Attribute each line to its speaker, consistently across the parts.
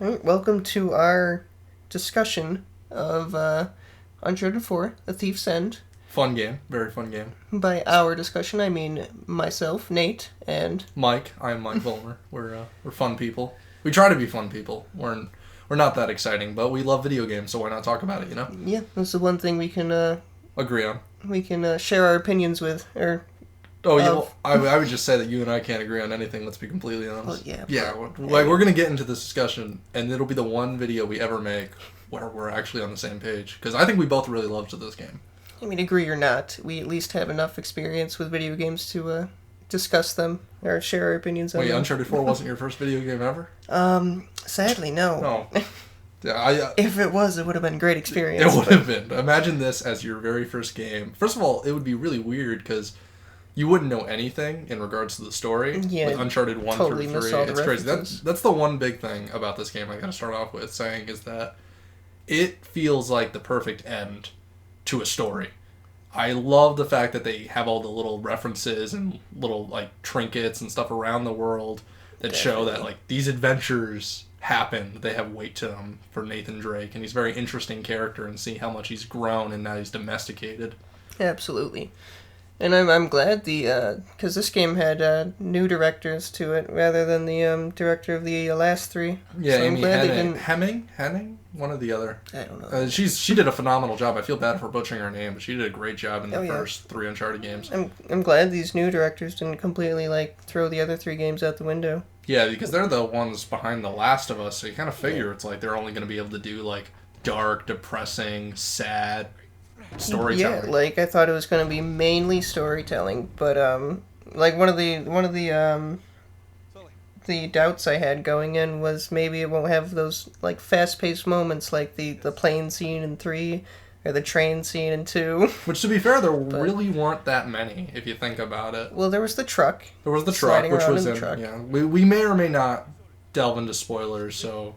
Speaker 1: All right, welcome to our discussion of Uncharted 4, A Thief's End.
Speaker 2: Fun game. Very fun game.
Speaker 1: By our discussion, I mean myself, Nate, and...
Speaker 2: Mike. I'm Mike Volmer. We're fun people. We try to be fun people. We're not that exciting, but we love video games, so why not talk about it, you know?
Speaker 1: Yeah, that's the one thing we can...
Speaker 2: Agree on.
Speaker 1: We can share our opinions with, or...
Speaker 2: Oh, yeah, well, I would just say that you and I can't agree on anything, let's be completely honest.
Speaker 1: Well, yeah.
Speaker 2: Yeah, we're going to get into this discussion, and it'll be the one video we ever make where we're actually on the same page. Because I think we both really loved this game.
Speaker 1: I mean, agree or not, we at least have enough experience with video games to discuss them, or share our opinions on them.
Speaker 2: Wait, Uncharted 4 wasn't your first video game ever?
Speaker 1: Sadly, no.
Speaker 2: No. Yeah,
Speaker 1: if it was, it would have been a great experience.
Speaker 2: It would have been. Imagine this as your very first game. First of all, it would be really weird, because... you wouldn't know anything in regards to the story.
Speaker 1: Yeah,
Speaker 2: like Uncharted 1
Speaker 1: totally
Speaker 2: through 3. It's crazy. That's the one big thing about this game I gotta start off with saying is that it feels like the perfect end to a story. I love the fact that they have all the little references and little like trinkets and stuff around the world that show that like these adventures happened. They have weight to them for Nathan Drake, and he's a very interesting character, and see how much he's grown and now he's domesticated.
Speaker 1: Absolutely. And I'm glad because this game had new directors to it rather than the director of the last three.
Speaker 2: Yeah,
Speaker 1: so
Speaker 2: Amy Hennig, one or the other.
Speaker 1: I don't know.
Speaker 2: She did a phenomenal job. I feel bad for butchering her name, but she did a great job in the first 3 Uncharted games.
Speaker 1: I'm glad these new directors didn't completely throw the other 3 games out the window.
Speaker 2: Yeah, because they're the ones behind The Last of Us, so you kind of figure it's like they're only going to be able to do like dark, depressing, sad storytelling.
Speaker 1: Yeah, I thought it was going to be mainly storytelling, but one of the doubts I had going in was maybe it won't have those fast-paced moments like the plane scene in 3 or the train scene in 2.
Speaker 2: Which, to be fair, really weren't that many if you think about it.
Speaker 1: Well, there was the truck.
Speaker 2: There was the truck, which was in truck. Yeah. We may or may not delve into spoilers, so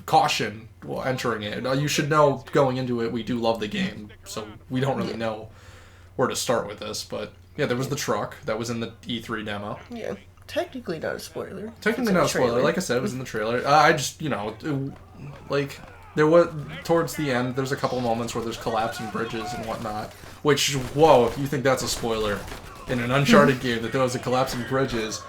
Speaker 2: caution while entering it. You should know going into it we do love the game, so we don't really know where to start with this, but yeah, there was the truck that was in the E3 demo.
Speaker 1: Yeah, technically not a spoiler.
Speaker 2: Technically not a spoiler. Like I said, it was in the trailer. I just, there was, towards the end, there's a couple moments where there's collapsing bridges and whatnot, which, whoa, if you think that's a spoiler in an Uncharted game that there was a collapsing bridges...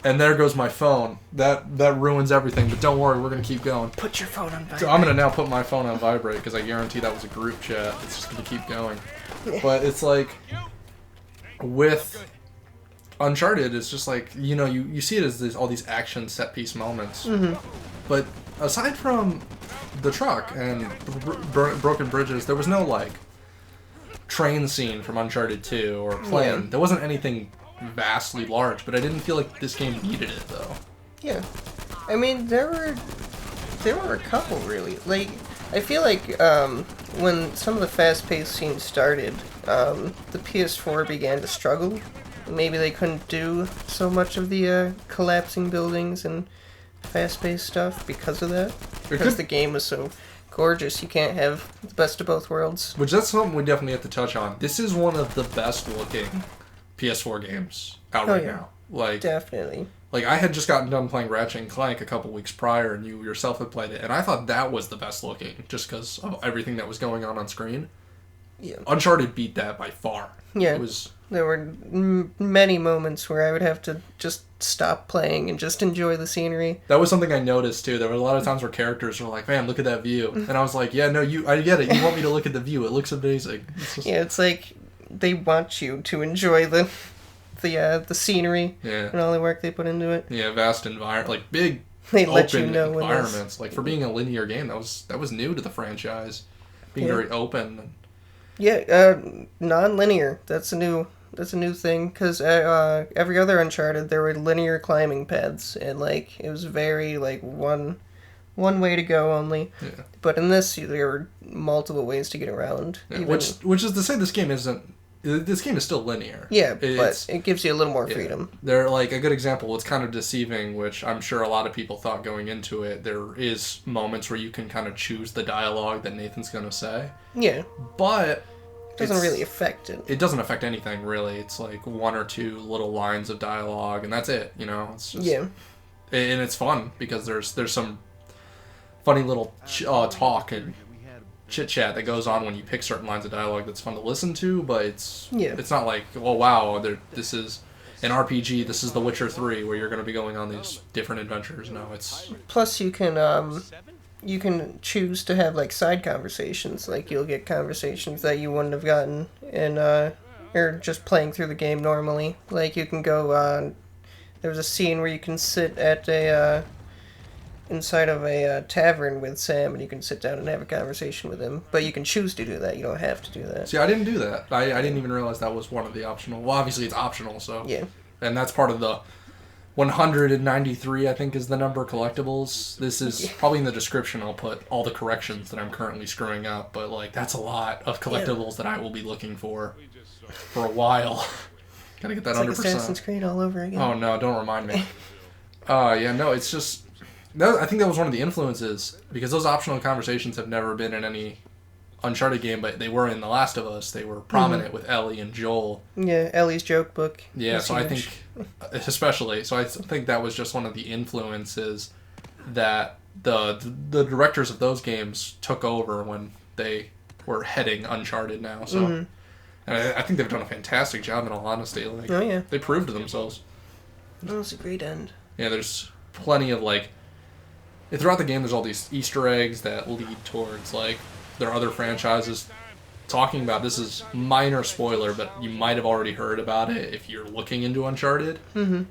Speaker 2: and there goes my phone. That ruins everything, but don't worry, we're going to keep going.
Speaker 1: Put your phone on vibrate.
Speaker 2: So I'm going to now put my phone on vibrate, because I guarantee that was a group chat. It's just going to keep going. But it's like, with Uncharted, it's just like, you see it as all these action set-piece moments. Mm-hmm. But aside from the truck and the broken bridges, there was no, train scene from Uncharted 2 or plane. Yeah. There wasn't anything vastly large, but I didn't feel like this game needed it though.
Speaker 1: Yeah, I mean there were a couple really. I feel like when some of the fast-paced scenes started, the PS4 began to struggle. Maybe they couldn't do so much of the collapsing buildings and fast-paced stuff because of that. Because the game was so gorgeous, you can't have the best of both worlds.
Speaker 2: Which that's something we definitely have to touch on. This is one of the best looking PS4 games out right now.
Speaker 1: Definitely.
Speaker 2: I had just gotten done playing Ratchet & Clank a couple weeks prior, and you yourself had played it, and I thought that was the best looking, just because of everything that was going on screen.
Speaker 1: Yeah.
Speaker 2: Uncharted beat that by far.
Speaker 1: Yeah. There were many moments where I would have to just stop playing and just enjoy the scenery.
Speaker 2: That was something I noticed, too. There were a lot of times where characters were like, man, look at that view. And I was like, yeah, no, I get it. You want me to look at the view. It looks amazing.
Speaker 1: Yeah, it's like... they want you to enjoy the scenery and all the work they put into it.
Speaker 2: Yeah, vast environment, big
Speaker 1: they
Speaker 2: open
Speaker 1: let you know
Speaker 2: environments. For being a linear game, that was new to the franchise, being very open.
Speaker 1: Yeah, non-linear. That's a new thing because every other Uncharted there were linear climbing paths and it was very one way to go only. Yeah. But in this there were multiple ways to get around.
Speaker 2: Yeah, which is to say this game is still linear.
Speaker 1: Yeah, but it gives you a little more freedom.
Speaker 2: They're a good example. It's kind of deceiving, which I'm sure a lot of people thought going into it. There is moments where you can kind of choose the dialogue that Nathan's going to say.
Speaker 1: Yeah.
Speaker 2: But
Speaker 1: it doesn't really affect it.
Speaker 2: It doesn't affect anything, really. It's 1 or 2 little lines of dialogue, and that's it, It's just, and it's fun, because there's some funny little talk and chit chat that goes on when you pick certain lines of dialogue that's fun to listen to, but it's not like, oh wow, this is an RPG, this is The Witcher 3 where you're going to be going on these different adventures. No, it's
Speaker 1: Plus you can choose to have like side conversations. Like you'll get conversations that you wouldn't have gotten in or just playing through the game normally. Like you can go there was a scene where you can sit at a inside of a tavern with Sam, and you can sit down and have a conversation with him. But you can choose to do that. You don't have to do that.
Speaker 2: See, I didn't do that. I didn't even realize that was one of the optional. Well, obviously it's optional, so
Speaker 1: yeah.
Speaker 2: And that's part of the 193, I think, is the number, collectibles. This is probably in the description. I'll put all the corrections that I'm currently screwing up, but like that's a lot of collectibles that I will be looking for a while. Gotta get that 100%.
Speaker 1: Like Assassin's Creed all over again.
Speaker 2: Oh no, don't remind me. Yeah, no, it's just I think that was one of the influences, because those optional conversations have never been in any Uncharted game, but they were in The Last of Us. They were prominent with Ellie and Joel.
Speaker 1: Yeah, Ellie's joke book.
Speaker 2: Yeah, so huge. I think, especially, so I think that was just one of the influences that the directors of those games took over when they were heading Uncharted now. So, and I think they've done a fantastic job, in all honesty. Like,
Speaker 1: oh yeah,
Speaker 2: they proved to themselves.
Speaker 1: That was a great end.
Speaker 2: Yeah, there's plenty of like. Throughout the game, there's all these Easter eggs that lead towards like there are other franchises talking about. This is minor spoiler, but you might have already heard about it if you're looking into Uncharted.
Speaker 1: Mm-hmm.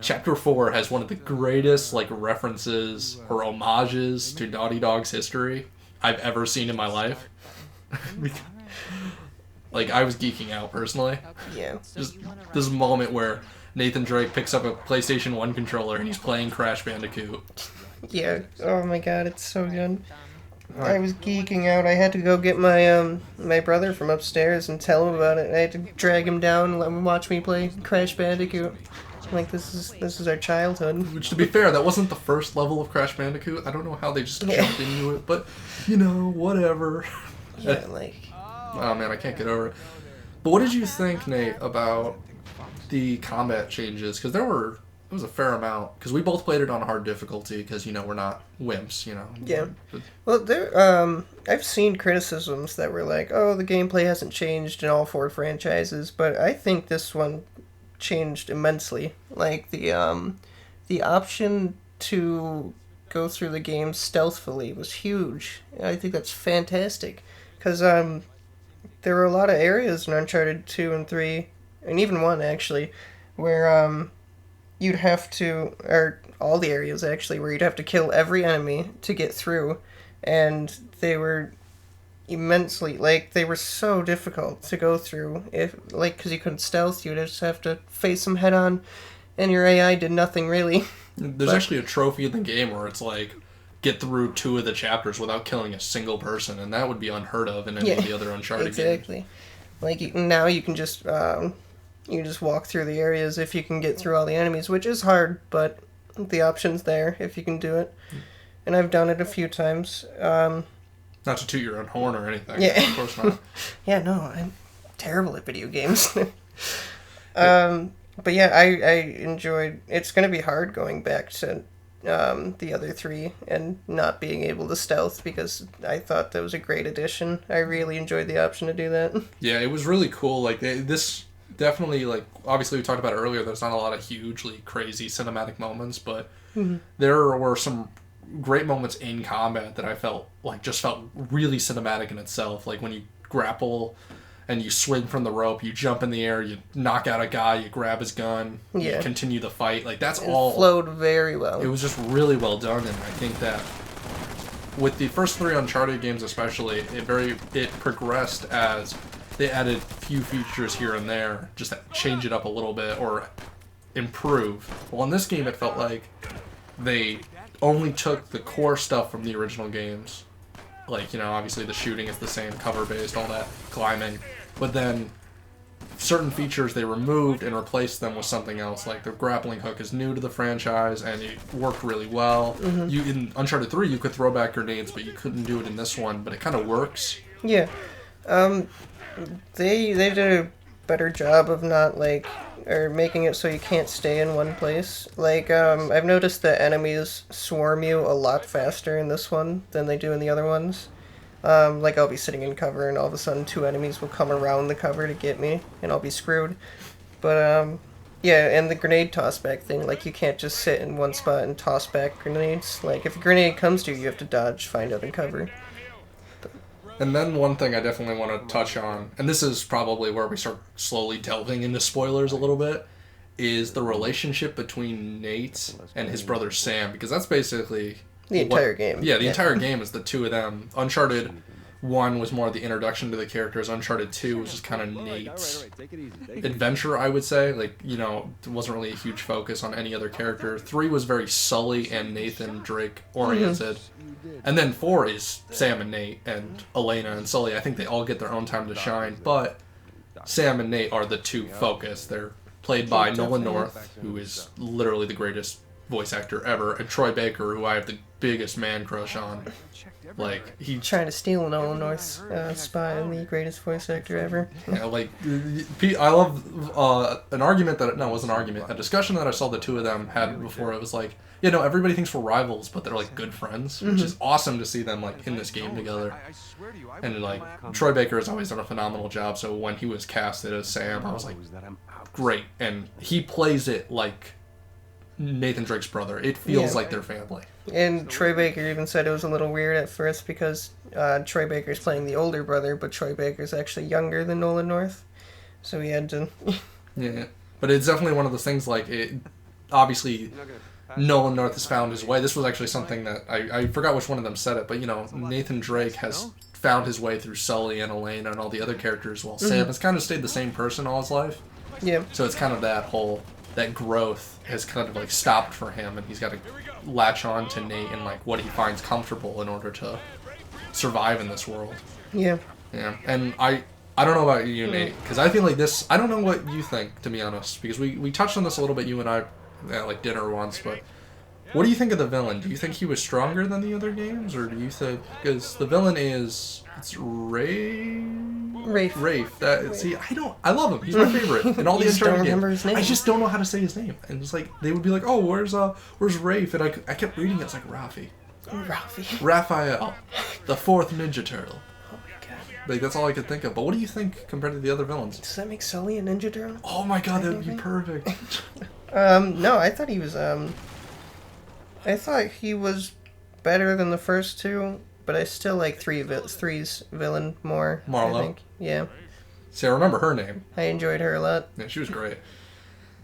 Speaker 2: Chapter 4 has one of the greatest like references or homages to Naughty Dog's history I've ever seen in my life. Like, I was geeking out personally.
Speaker 1: Yeah.
Speaker 2: Just this moment where Nathan Drake picks up a PlayStation 1 controller and he's playing Crash Bandicoot.
Speaker 1: Yeah. Oh my god, it's so good. I was geeking out. I had to go get my my brother from upstairs and tell him about it. I had to drag him down and let him watch me play Crash Bandicoot. Like, this is our childhood.
Speaker 2: Which, to be fair, that wasn't the first level of Crash Bandicoot. I don't know how they just jumped into it, but, you know, whatever.
Speaker 1: Yeah, like...
Speaker 2: Oh man, I can't get over it. But what did you think, Nate, about the combat changes? Because there was a fair amount. Because we both played it on hard difficulty, because, you know, we're not wimps, you know.
Speaker 1: Yeah. Well, I've seen criticisms that were like, oh, the gameplay hasn't changed in all 4 franchises, but I think this one changed immensely. Like, the option to go through the game stealthily was huge. I think that's fantastic. Because, there were a lot of areas in Uncharted 2 and 3, and even 1, actually, where, you'd have to, or all the areas actually, where you'd have to kill every enemy to get through, and they were immensely, like, they were so difficult to go through, because you couldn't stealth, you'd just have to face them head on, and your AI did nothing really.
Speaker 2: There's actually a trophy in the game where it's like, get through 2 of the chapters without killing a single person, and that would be unheard of in any of the other Uncharted games.
Speaker 1: Exactly. Like, now you can just, you just walk through the areas if you can get through all the enemies, which is hard, but the option's there if you can do it. And I've done it a few times.
Speaker 2: Not to toot your own horn or anything.
Speaker 1: Yeah.
Speaker 2: Of course not.
Speaker 1: Yeah, no, I'm terrible at video games. But yeah, I enjoyed... It's going to be hard going back to the other 3 and not being able to stealth, because I thought that was a great addition. I really enjoyed the option to do that.
Speaker 2: Yeah, it was really cool. Like, this... Definitely, like, obviously we talked about it earlier, there's not a lot of hugely crazy cinematic moments, but there were some great moments in combat that I felt really cinematic in itself. Like, when you grapple and you swing from the rope, you jump in the air, you knock out a guy, you grab his gun, you continue the fight. Like, that's all...
Speaker 1: It flowed very well.
Speaker 2: It was just really well done, and I think that with the first 3 Uncharted games especially, it progressed as... They added a few features here and there, just to change it up a little bit or improve. Well, in this game, it felt like they only took the core stuff from the original games. Like, you know, obviously the shooting is the same, cover-based, all that, climbing. But then certain features they removed and replaced them with something else. Like the grappling hook is new to the franchise, and it worked really well. You in Uncharted 3, you could throw back grenades, but you couldn't do it in this one. But it kind of works.
Speaker 1: Yeah. They did a better job of not, like, or making it so you can't stay in one place. Like, I've noticed that enemies swarm you a lot faster in this one than they do in the other ones. Like, I'll be sitting in cover, and all of a sudden 2 enemies will come around the cover to get me, and I'll be screwed. But, yeah, and the grenade toss back thing, like, you can't just sit in one spot and toss back grenades. Like, if a grenade comes to you, you have to dodge, find out, and cover.
Speaker 2: And then one thing I definitely want to touch on, and this is probably where we start slowly delving into spoilers a little bit, is the relationship between Nate and his brother Sam, because that's basically...
Speaker 1: The entire game.
Speaker 2: Yeah, the entire game is the two of them. Uncharted 1 was more the introduction to the characters. Uncharted 2 was just kind of Nate's adventure, I would say. Like, you know, it wasn't really a huge focus on any other character. 3 was very Sully and Nathan Drake oriented. And then 4 is Sam and Nate and Elena and Sully. I think they all get their own time to shine, but Sam and Nate are the two focus. They're played by Nolan North, who is literally the greatest voice actor ever, and Troy Baker, who I have the biggest man crush on. Like, he
Speaker 1: Trying to steal Nolan North's spot in the greatest voice actor ever.
Speaker 2: Yeah, like, I love an argument that, no, it wasn't an argument, a discussion that I saw the two of them had before. It was like, you know, everybody thinks we're rivals, but they're like good friends, which is awesome to see them like in this game together. And like, Troy Baker has always done a phenomenal job, so when he was casted as Sam, I was like, great. And he plays it like Nathan Drake's brother. It feels like their family.
Speaker 1: And Troy Baker even said it was a little weird at first because Troy Baker's playing the older brother, but Troy Baker's actually younger than Nolan North. So he had to...
Speaker 2: Yeah. But it's definitely one of those things, like, it obviously Nolan North has found his way. This was actually something that, I forgot which one of them said it, but, you know, Nathan Drake has found his way through Sully and Elena and all the other characters, while Sam has kind of stayed the same person all his life.
Speaker 1: Yeah.
Speaker 2: So it's kind of that growth has kind of like stopped for him, and he's got to latch on to Nate and like what he finds comfortable in order to survive in this world.
Speaker 1: Yeah.
Speaker 2: Yeah. And I don't know about you, Nate, because I feel like this, I don't know what you think, to be honest, because we touched on this a little bit, you and I, at like dinner once, but what do you think of the villain? Do you think he was stronger than the other games, or do you think, because the villain is, it's Rafe. See, I love him. He's my favorite in all the Uncharted games. I just don't know how to say his name. And it's like, they would be like, oh, where's Rafe? And I kept reading it, it's like, Raphael, the fourth Ninja Turtle.
Speaker 1: Oh my god.
Speaker 2: Like, that's all I could think of. But what do you think compared to the other villains?
Speaker 1: Does that make Sully a Ninja Turtle?
Speaker 2: Oh my god, that would be perfect.
Speaker 1: No, I thought he was, I thought he was better than the first two, but I still like three's villain more.
Speaker 2: Marlo.
Speaker 1: I think. Yeah.
Speaker 2: See, I remember her name.
Speaker 1: I enjoyed her a lot.
Speaker 2: Yeah, she was great.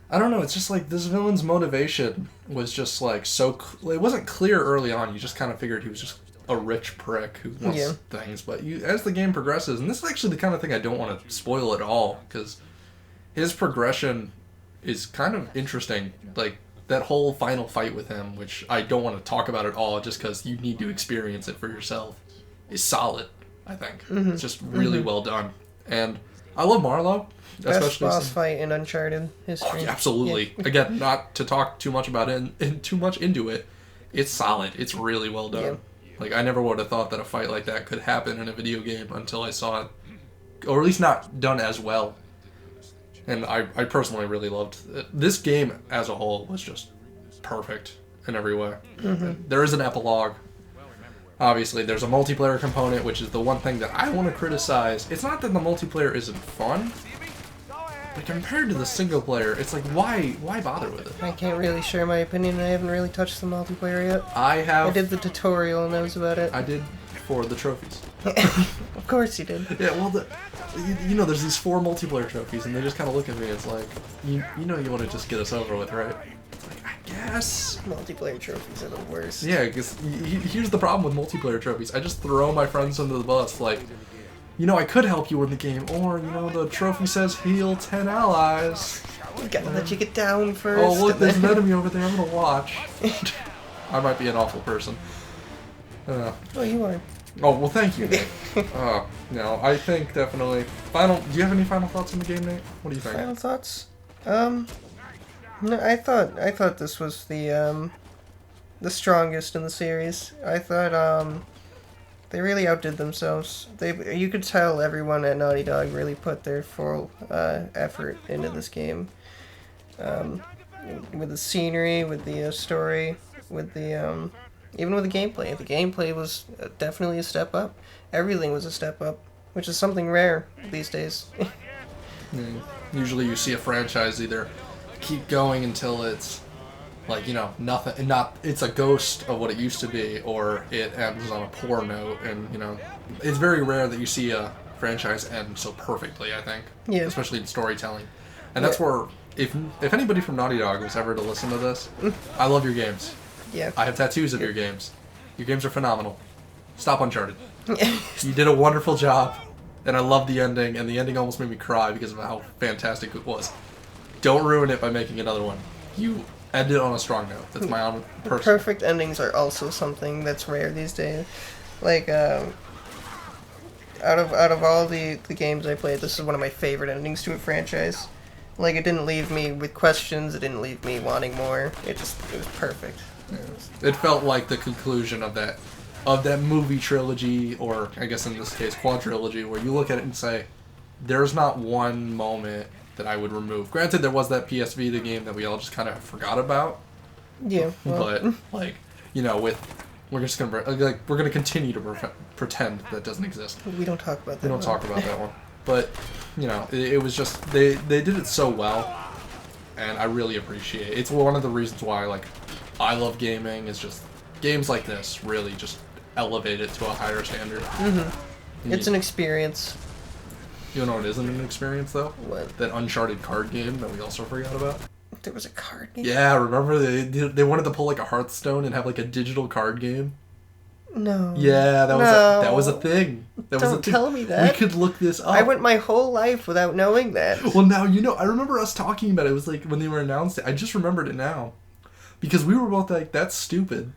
Speaker 2: I don't know, it's just like this villain's motivation was just like so... It wasn't clear early on. You just kind of figured he was just a rich prick who wants things. But as the game progresses, and this is actually the kind of thing I don't want to spoil at all, because his progression is kind of interesting. Like, that whole final fight with him, which I don't want to talk about at all just because you need to experience it for yourself, is solid, I think. It's just really well done. And I love Marlo.
Speaker 1: Best boss fight in Uncharted history.
Speaker 2: Oh, yeah, absolutely. Yeah. Again, not to talk too much about it and too much into it. It's solid. It's really well done. Yeah. Like, I never would have thought that a fight like that could happen in a video game until I saw it. Or at least not done as well. And I personally really loved it. This game as a whole was just perfect in every way. There is an epilogue. Obviously, there's a multiplayer component, which is the one thing that I want to criticize. It's not that the multiplayer isn't fun, but compared to the single player, it's like, why bother with it?
Speaker 1: I can't really share my opinion. I haven't really touched the multiplayer yet.
Speaker 2: I
Speaker 1: did the tutorial, and that was about it.
Speaker 2: I did for the trophies.
Speaker 1: Of course you did.
Speaker 2: Yeah, well, you know, there's these 4 multiplayer trophies, and they just kind of look at me. It's like, you know, you want to just get us over with, right? It's like, I guess.
Speaker 1: Multiplayer trophies are the worst.
Speaker 2: Yeah, because here's the problem with multiplayer trophies. I just throw my friends under the bus. Like, you know, I could help you win the game, or, you know, the trophy says heal 10 allies.
Speaker 1: We gotta let you get down first.
Speaker 2: Oh, look, there's an enemy over there. I'm gonna watch. I might be an awful person.
Speaker 1: Oh, you are.
Speaker 2: Oh, well, thank you, Nate. No, I think definitely... Do you have any final thoughts on the game, Nate? What do you think?
Speaker 1: Final thoughts? No, I thought this was the strongest in the series. I thought, they really outdid themselves. You could tell everyone at Naughty Dog really put their full, effort into this game. with the scenery, with the story, with the even with the gameplay. The gameplay was definitely a step up. Everything was a step up, which is something rare these days.
Speaker 2: Usually you see a franchise either keep going until it's like, nothing, not, it's a ghost of what it used to be, or it ends on a poor note, and, it's very rare that you see a franchise end so perfectly, I think.
Speaker 1: Yeah.
Speaker 2: Especially in storytelling. And that's where, if anybody from Naughty Dog was ever to listen to this, I love your games.
Speaker 1: Yeah.
Speaker 2: I have tattoos of your games. Your games are phenomenal. Stop Uncharted. You did a wonderful job, and I love the ending, and the ending almost made me cry because of how fantastic it was. Don't ruin it by making another one. You ended on a strong note. That's my own personal.
Speaker 1: Perfect endings are also something that's rare these days. Like, out of all the games I played, this is one of my favorite endings to a franchise. Like, it didn't leave me with questions, it didn't leave me wanting more. It was perfect.
Speaker 2: It felt like the conclusion of that movie trilogy, or I guess in this case quadrilogy, where you look at it and say, there's not one moment that I would remove. Granted, there was that PS Vita game that we all just kind of forgot about.
Speaker 1: Yeah. Well,
Speaker 2: But we're just gonna we're gonna continue to pretend that doesn't exist.
Speaker 1: we don't talk about that.
Speaker 2: We don't talk about that one. But it was just they did it so well, and I really appreciate it. It's one of the reasons why I love gaming, is just games like this really just elevate it to a higher standard.
Speaker 1: Mm-hmm. It's an experience.
Speaker 2: You know what isn't an experience, though?
Speaker 1: What?
Speaker 2: That Uncharted card game that we also forgot about.
Speaker 1: There was a card game?
Speaker 2: Yeah, remember they wanted to pull a Hearthstone and have a digital card game?
Speaker 1: No.
Speaker 2: Yeah, that was a thing.
Speaker 1: Don't tell me that.
Speaker 2: We could look this up.
Speaker 1: I went my whole life without knowing that.
Speaker 2: Well, now I remember us talking about it. It was when they were announced it. I just remembered it now. Because we were both like, that's stupid.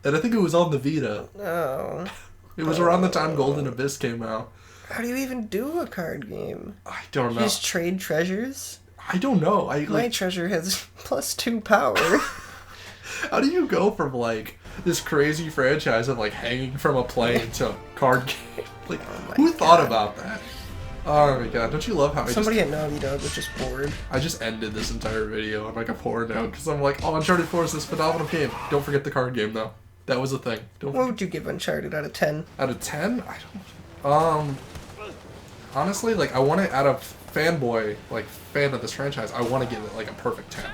Speaker 2: And I think it was on the Vita.
Speaker 1: Oh.
Speaker 2: It was around the time Golden Abyss came out.
Speaker 1: How do you even do a card game?
Speaker 2: I don't know.
Speaker 1: You just trade treasures?
Speaker 2: I don't know.
Speaker 1: My treasure has +2 power.
Speaker 2: How do you go from this crazy franchise of hanging from a plane to a card game? Who thought about that? Oh my god, don't you love how
Speaker 1: somebody at Naughty Dog was just bored?
Speaker 2: I just ended this entire video on a poor note because I'm like, oh, Uncharted 4 is this phenomenal game. Don't forget the card game though. That was a thing.
Speaker 1: What would you give Uncharted out of 10?
Speaker 2: Out of 10? I don't. Honestly, I want it out of fanboy, fan of this franchise. I want to give it a perfect 10.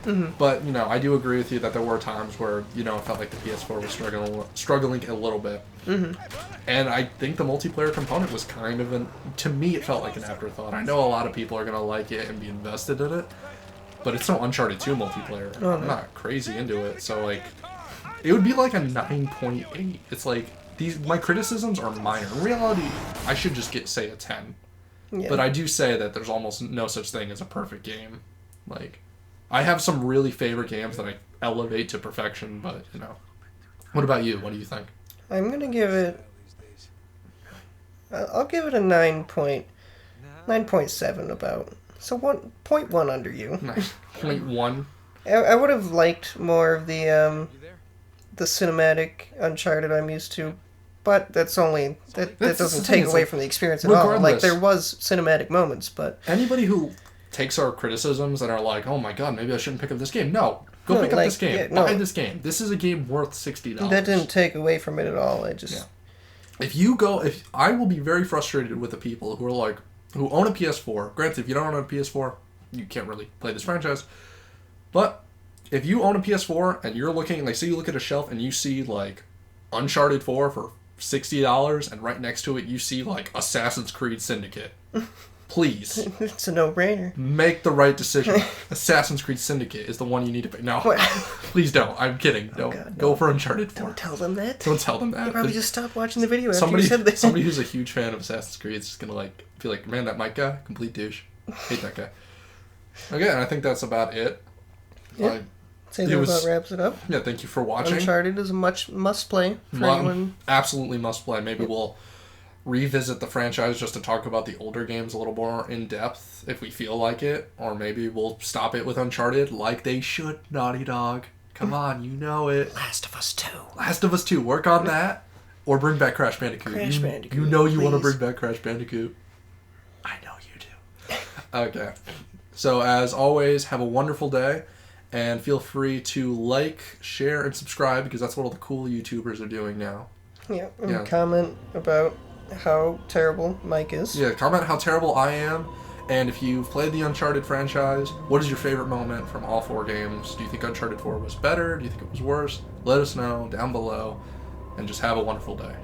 Speaker 1: Mm-hmm.
Speaker 2: But I do agree with you that there were times where it felt like the PS4 was struggling a little bit.
Speaker 1: Mm-hmm.
Speaker 2: And I think the multiplayer component was kind of to me it felt like an afterthought. I know a lot of people are gonna like it and be invested in it, but it's no Uncharted 2 multiplayer.
Speaker 1: Oh,
Speaker 2: I'm not crazy into it, so it would be a 9.8. It's my criticisms are minor. In reality, I should just say a 10.
Speaker 1: Yeah.
Speaker 2: But I do say that there's almost no such thing as a perfect game. I have some really favorite games that I elevate to perfection, but What about you? What do you think?
Speaker 1: I'm gonna give it. I'll give it a 9.7 about. So 1.1 under you.
Speaker 2: Nice. 0.1.
Speaker 1: I would have liked more of the cinematic Uncharted I'm used to, but that doesn't take away from the experience at all. There was cinematic moments, but
Speaker 2: anybody who takes our criticisms and are like, oh my god, maybe I shouldn't pick up this game. No. Go pick up this game.
Speaker 1: Yeah,
Speaker 2: Buy this game. This is a game worth $60.
Speaker 1: That didn't take away from it at all.
Speaker 2: If I will be very frustrated with the people who are who own a PS4. Granted, if you don't own a PS4, you can't really play this franchise. But if you own a PS4 and you're looking, say you look at a shelf and you see Uncharted 4 for $60, and right next to it you see Assassin's Creed Syndicate. Please.
Speaker 1: It's a no-brainer.
Speaker 2: Make the right decision. Assassin's Creed Syndicate is the one you need to pick. No, please don't. I'm kidding. Don't go for Uncharted 4.
Speaker 1: Don't tell them that.
Speaker 2: Don't tell them that.
Speaker 1: They probably just stopped watching the video after you said that.
Speaker 2: Somebody who's a huge fan of Assassin's Creed is just gonna feel man, that Mike guy, complete douche. Hate that guy. Okay, and I think that's about it.
Speaker 1: Yeah. Say that about wraps it up.
Speaker 2: Yeah, thank you for watching.
Speaker 1: Uncharted is a must-play for anyone.
Speaker 2: Absolutely must-play. Maybe we'll revisit the franchise just to talk about the older games a little more in depth if we feel like it, or maybe we'll stop it with Uncharted like they should. Naughty Dog, come on, you know it.
Speaker 1: Last of Us 2.
Speaker 2: Last of Us 2, work on that, or bring back Crash Bandicoot.
Speaker 1: Bandicoot,
Speaker 2: you know you want to bring back Crash Bandicoot. I know you do. Okay, So as always, have a wonderful day, and feel free to like, share, and subscribe, because that's what all the cool YouTubers are doing now.
Speaker 1: Yeah, and comment about how terrible Mike is.
Speaker 2: Yeah, comment how terrible I am, and if you've played the Uncharted franchise, what is your favorite moment from all 4 games? Do you think Uncharted 4 was better? Do you think it was worse? Let us know down below, and just have a wonderful day.